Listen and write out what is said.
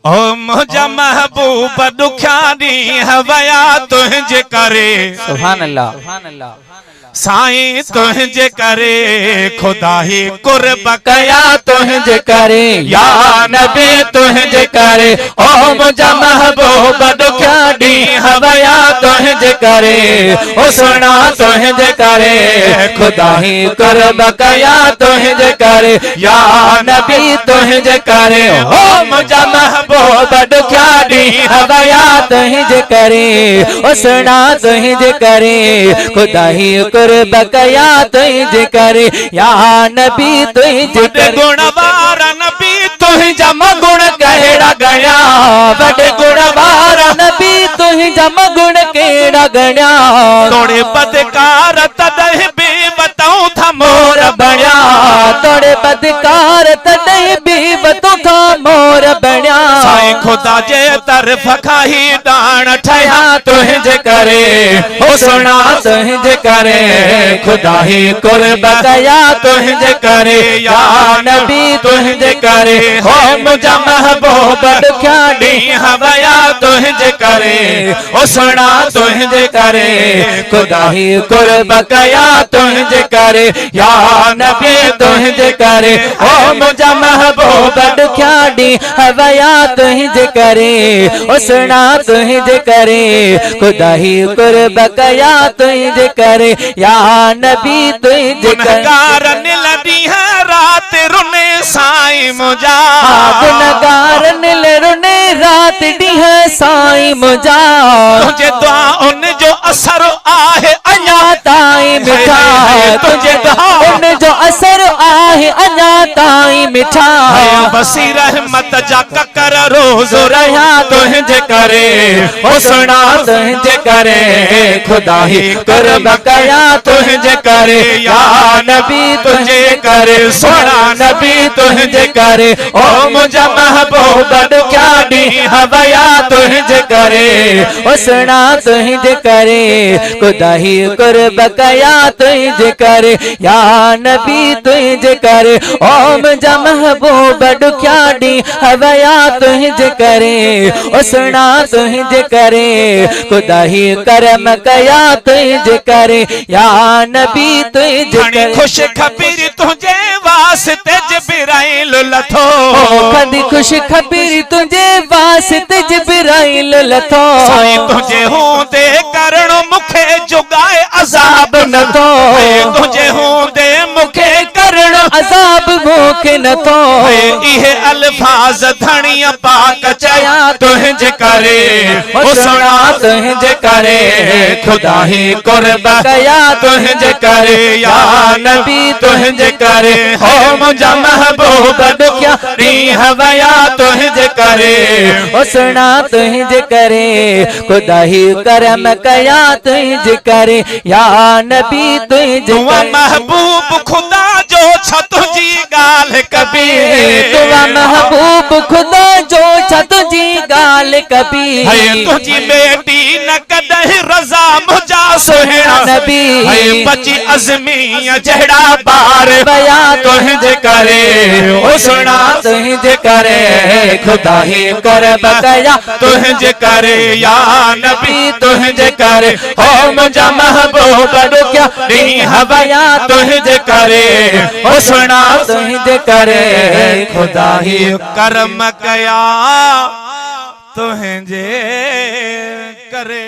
ओ मुझा महबूब दुख्यानी हवया तुझे करे। सुभान अल्लाह। साईं तुझे करे खुदा ही कुर्ब कया तुझे करे या नबी तुझे करे। ओ मुझा महबूब दुख्यानी हवया तुझे करे। ओ सुना तुझे करे खुदा ही कुर्ब कया तुझे करे या नबी तुझे करे। ओ मुझा महबूब दुख्यानी हवया तुझे करे। ओ सुना तुझे करे खुदा ही कुर्ब कया तुझे करे या नबी तुझे करे। गुणवारा नबी तुझा गुण कहड़ा गया बड़े गुणवारा नबी तुझा गुण केड़ा गया। तोड़े बदकार तदह भी बताऊं था मोर बण्या तोड़े बदकार तदह भी बताऊं था मोर बण्या। साईं खुदा जे तरफ खाही दान ठया तुझे करे। ओ सुना तुझे करे खुदा ही कुर्ब कया तुझे करे या नबी तुझे करे। हो मुझा महबूब दुख्यानी हवया तुझे करे। ओ सुना तुझे करे खुदा ही कुर्ब कया तुझे करे या नबी तुझे करे। ओ मुझा महबूब दुख्यानी हवया तुझे करे। ओ सुना तुझे करे खुदा ही कुर्ब कया तुझे करे या नबी तुझे करे। लड़ी है रात रुने साईं मुझा गुनगार नील रुने रात डी है साईं मुझा। तुझे दुआ उन जो असर आहे अञा ताईं मिठा तुझे उन जो असर आहे अञा ताईं मिठा। बसी रहमत जा ककर रोज रहा तुझे करे। ओ सुना तुझे करे खुदा ही कुर्ब कया तुझे करे या नबी तुझे करे। सुना नबी तुझे करे। ओ मुझा महबूब दुख्यानी हवया तुझे करे। ओ सुना तुझे करे खुदा ही कुर्ब कया तुझे करे या नबी तुझे करे। ओ मुझा महबूब दुख्यानी हवया तुझे करे। ओ सुना तुझे करे खुदा ही करम कया तुझे करे या नबी तुझे करे। खुश खबीर तुझे वास्ते जिब्राइल लथो। कदी खुश खबीर तुझे वास्ते जिब्राइल लथो। साईं तुझे होंदे करण मुखे जुगाए अजाब न थो। तुझे होंदे मुखे करण अजाब मुखे न थो। इहे अल्फाज धनिया पाक चया तुझे करे। ओ सुना तुझे करे खुदा ही कुर्ब कया तुझे करे या नबी तुझे करे। हो मुझा महबूब दुख्यानी हवया तुझे करे। ओ सुना तुझे करे खुदा ही करम कया तुझे करे या नबी तुझे करे। महबूब खुदा जो छ तुझी गाल कभी। तुआ महबूब खुदा जो छ तुझी गाल कभी। तुझी बेटी न कदह रजा मुझा सुहिणा नबी बची अज़मी जहड़ा बार बया तुझे करे। ओ सुना तुझे करे खुदा ही कुर्ब कया तुझे करे या नबी तुझे करे। हो मुझा महबूब दुख्यानी हवया तुझे करे। ओ सुना तुझे करे खुदा ही करम कया तुझे करे।